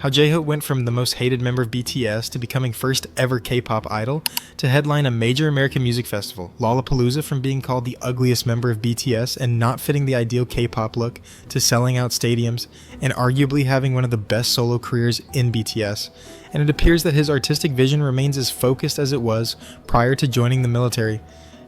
how J-Hope went from the most hated member of BTS to becoming first ever K-pop idol to headline a major American music festival, Lollapalooza, from being called the ugliest member of BTS and not fitting the ideal K-pop look to selling out stadiums and arguably having one of the best solo careers in BTS. And it appears that his artistic vision remains as focused as it was prior to joining the military.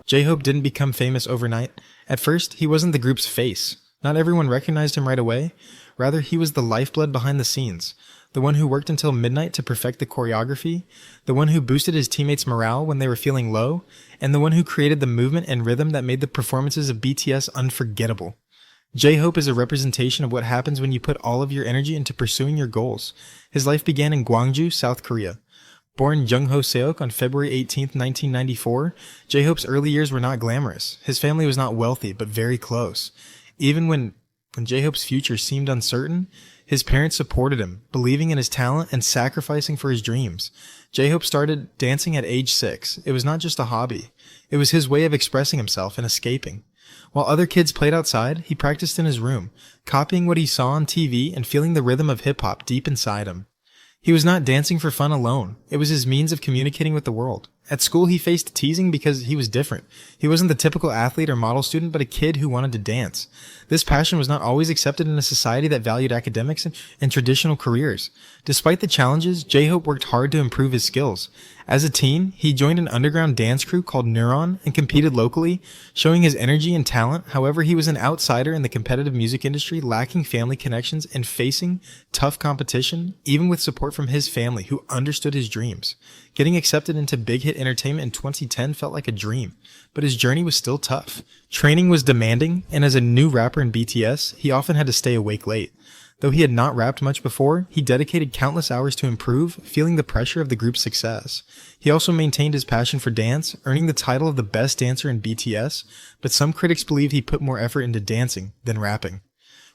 J-Hope didn't become famous overnight. At first, he wasn't the group's face. Not everyone recognized him right away. Rather, he was the lifeblood behind the scenes, the one who worked until midnight to perfect the choreography, the one who boosted his teammates' morale when they were feeling low, and the one who created the movement and rhythm that made the performances of BTS unforgettable. J-Hope is a representation of what happens when you put all of your energy into pursuing your goals. His life began in Gwangju, South Korea. Born Jung-ho Seok on February 18, 1994, J-Hope's early years were not glamorous. His family was not wealthy, but very close. Even when J-Hope's future seemed uncertain, his parents supported him, believing in his talent and sacrificing for his dreams. J-Hope started dancing at age 6. It was not just a hobby. It was his way of expressing himself and escaping. While other kids played outside, he practiced in his room, copying what he saw on TV and feeling the rhythm of hip-hop deep inside him. He was not dancing for fun alone. It was his means of communicating with the world. At school, he faced teasing because he was different. He wasn't the typical athlete or model student, but a kid who wanted to dance. This passion was not always accepted in a society that valued academics and traditional careers. Despite the challenges, J-Hope worked hard to improve his skills. As a teen, he joined an underground dance crew called Neuron and competed locally, showing his energy and talent. However, he was an outsider in the competitive music industry, lacking family connections and facing tough competition, even with support from his family, who understood his dreams. Getting accepted into big hit entertainment in 2010 felt like a dream, but his journey was still tough. Training was demanding, and as a new rapper in BTS, he often had to stay awake late. Though he had not rapped much before, he dedicated countless hours to improve, feeling the pressure of the group's success. He also maintained his passion for dance, earning the title of the best dancer in BTS, but some critics believed he put more effort into dancing than rapping.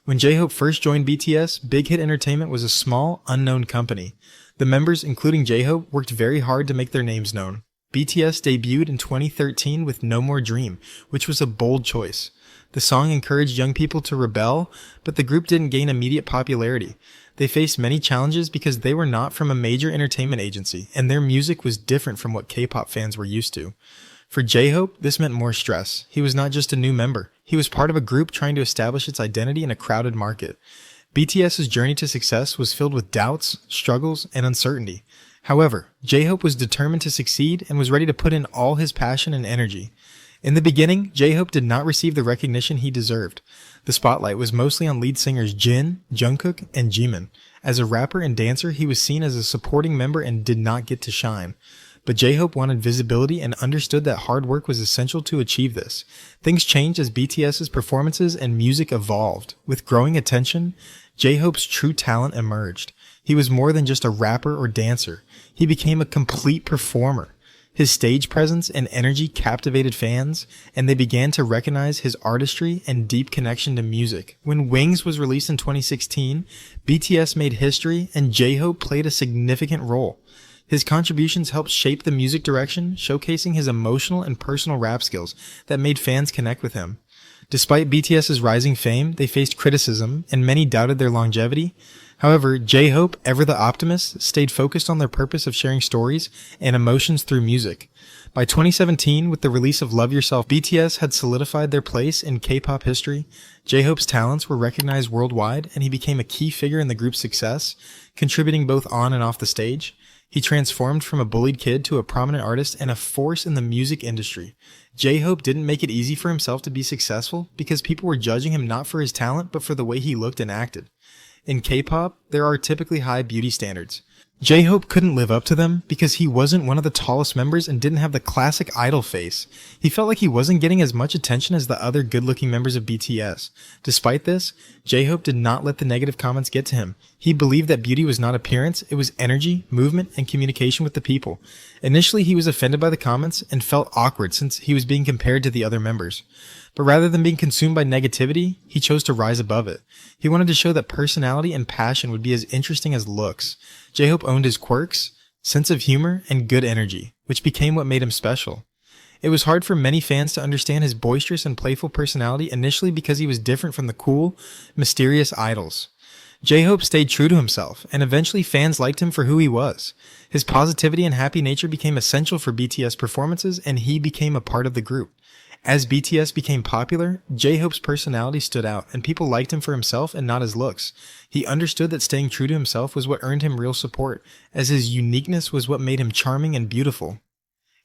When J-Hope first joined BTS, Big Hit Entertainment was a small, unknown company. The members, including J-Hope, worked very hard to make their names known. BTS debuted in 2013 with No More Dream, which was a bold choice. The song encouraged young people to rebel, but the group didn't gain immediate popularity. They faced many challenges because they were not from a major entertainment agency, and their music was different from what K-pop fans were used to. For J-Hope, this meant more stress. He was not just a new member. He was part of a group trying to establish its identity in a crowded market. BTS's journey to success was filled with doubts, struggles, and uncertainty. However, J-Hope was determined to succeed and was ready to put in all his passion and energy. In the beginning, J-Hope did not receive the recognition he deserved. The spotlight was mostly on lead singers Jin, Jungkook, and Jimin. As a rapper and dancer, he was seen as a supporting member and did not get to shine. But J-Hope wanted visibility and understood that hard work was essential to achieve this. Things changed as BTS's performances and music evolved. With growing attention, J-Hope's true talent emerged. He was more than just a rapper or dancer. He became a complete performer. His stage presence and energy captivated fans, and they began to recognize his artistry and deep connection to music. When Wings was released in 2016, BTS made history, and J-Hope played a significant role. His contributions helped shape the music direction, showcasing his emotional and personal rap skills that made fans connect with him. Despite BTS's rising fame, they faced criticism, and many doubted their longevity. However, J-Hope, ever the optimist, stayed focused on their purpose of sharing stories and emotions through music. By 2017, with the release of Love Yourself, BTS had solidified their place in K-pop history. J-Hope's talents were recognized worldwide, and he became a key figure in the group's success, contributing both on and off the stage. He transformed from a bullied kid to a prominent artist and a force in the music industry. J-Hope didn't make it easy for himself to be successful because people were judging him not for his talent but for the way he looked and acted. In K-pop, there are typically high beauty standards. J-Hope couldn't live up to them because he wasn't one of the tallest members and didn't have the classic idol face. He felt like he wasn't getting as much attention as the other good-looking members of BTS. Despite this, J-Hope did not let the negative comments get to him. He believed that beauty was not appearance, it was energy, movement, and communication with the people. Initially, he was offended by the comments and felt awkward since he was being compared to the other members. But rather than being consumed by negativity, he chose to rise above it. He wanted to show that personality and passion would be as interesting as looks. J-Hope owned his quirks, sense of humor, and good energy, which became what made him special. It was hard for many fans to understand his boisterous and playful personality initially because he was different from the cool, mysterious idols. J-Hope stayed true to himself, and eventually fans liked him for who he was. His positivity and happy nature became essential for BTS performances, and he became a part of the group. As BTS became popular, J-Hope's personality stood out, and people liked him for himself and not his looks. He understood that staying true to himself was what earned him real support, as his uniqueness was what made him charming and beautiful.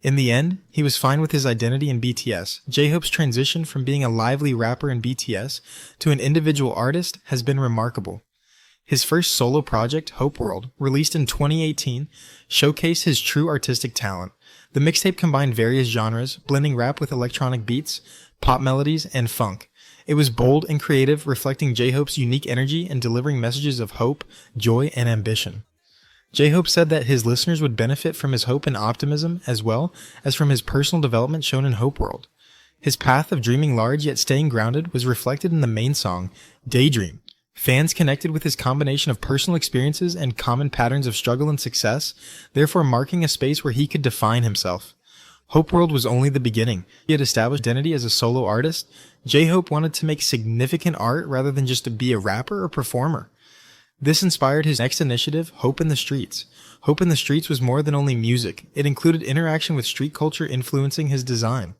In the end, he was fine with his identity in BTS. J-Hope's transition from being a lively rapper in BTS to an individual artist has been remarkable. His first solo project, Hope World, released in 2018, showcased his true artistic talent. The mixtape combined various genres, blending rap with electronic beats, pop melodies, and funk. It was bold and creative, reflecting J-Hope's unique energy and delivering messages of hope, joy, and ambition. J-Hope said that his listeners would benefit from his hope and optimism as well as from his personal development shown in Hope World. His path of dreaming large yet staying grounded was reflected in the main song, Daydream. Fans connected with his combination of personal experiences and common patterns of struggle and success, therefore marking a space where he could define himself. Hope World was only the beginning. He had established identity as a solo artist. J-Hope wanted to make significant art rather than just to be a rapper or performer. This inspired his next initiative, Hope in the Streets. Hope in the Streets was more than only music. It included interaction with street culture influencing his design.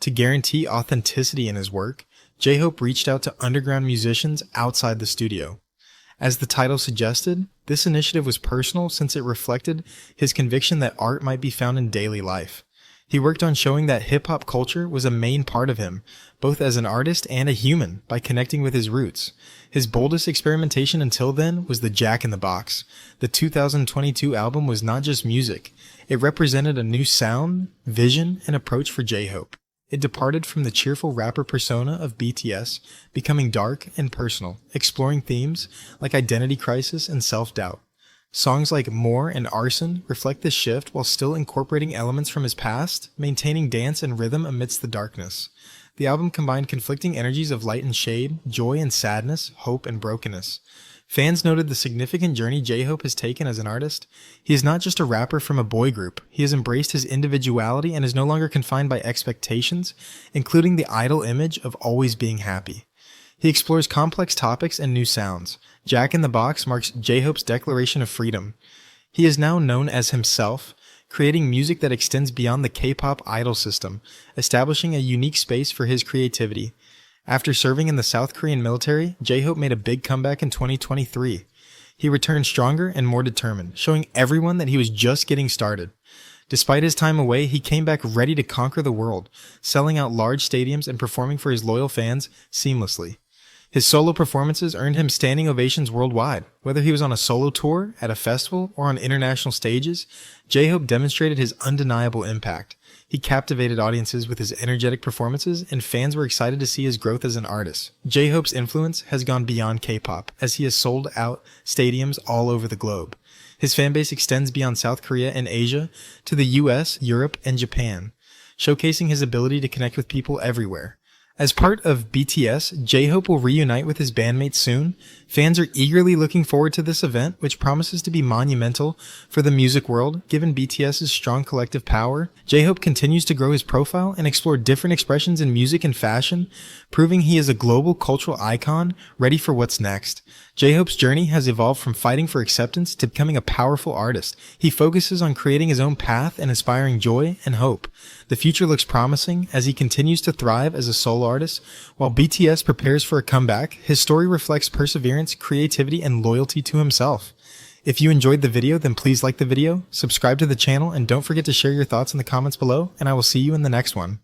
To guarantee authenticity in his work, J-Hope reached out to underground musicians outside the studio. As the title suggested, this initiative was personal since it reflected his conviction that art might be found in daily life. He worked on showing that hip-hop culture was a main part of him, both as an artist and a human, by connecting with his roots. His boldest experimentation until then was the Jack in the Box. The 2022 album was not just music. It represented a new sound, vision, and approach for J-Hope. It departed from the cheerful rapper persona of BTS, becoming dark and personal, exploring themes like identity crisis and self-doubt. Songs like More and Arson reflect this shift while still incorporating elements from his past, maintaining dance and rhythm amidst the darkness. The album combined conflicting energies of light and shade, joy and sadness, hope and brokenness. Fans noted the significant journey J-Hope has taken as an artist. He is not just a rapper from a boy group. He has embraced his individuality and is no longer confined by expectations, including the idle image of always being happy. He explores complex topics and new sounds. Jack in the Box marks J-Hope's declaration of freedom. He is now known as himself, creating music that extends beyond the K-pop idol system, establishing a unique space for his creativity. After serving in the South Korean military, J-Hope made a big comeback in 2023. He returned stronger and more determined, showing everyone that he was just getting started. Despite his time away, he came back ready to conquer the world, selling out large stadiums and performing for his loyal fans seamlessly. His solo performances earned him standing ovations worldwide. Whether he was on a solo tour, at a festival, or on international stages, J-Hope demonstrated his undeniable impact. He captivated audiences with his energetic performances, and fans were excited to see his growth as an artist. J-Hope's influence has gone beyond K-pop, as he has sold out stadiums all over the globe. His fanbase extends beyond South Korea and Asia to the US, Europe, and Japan, showcasing his ability to connect with people everywhere. As part of BTS, J-Hope will reunite with his bandmates soon. Fans are eagerly looking forward to this event, which promises to be monumental for the music world. Given BTS's strong collective power, J-Hope continues to grow his profile and explore different expressions in music and fashion, proving he is a global cultural icon ready for what's next. J-Hope's journey has evolved from fighting for acceptance to becoming a powerful artist. He focuses on creating his own path and inspiring joy and hope. The future looks promising as he continues to thrive as a solo artist. While BTS prepares for a comeback, his story reflects perseverance, creativity, and loyalty to himself. If you enjoyed the video, then please like the video, subscribe to the channel, and don't forget to share your thoughts in the comments below, and I will see you in the next one.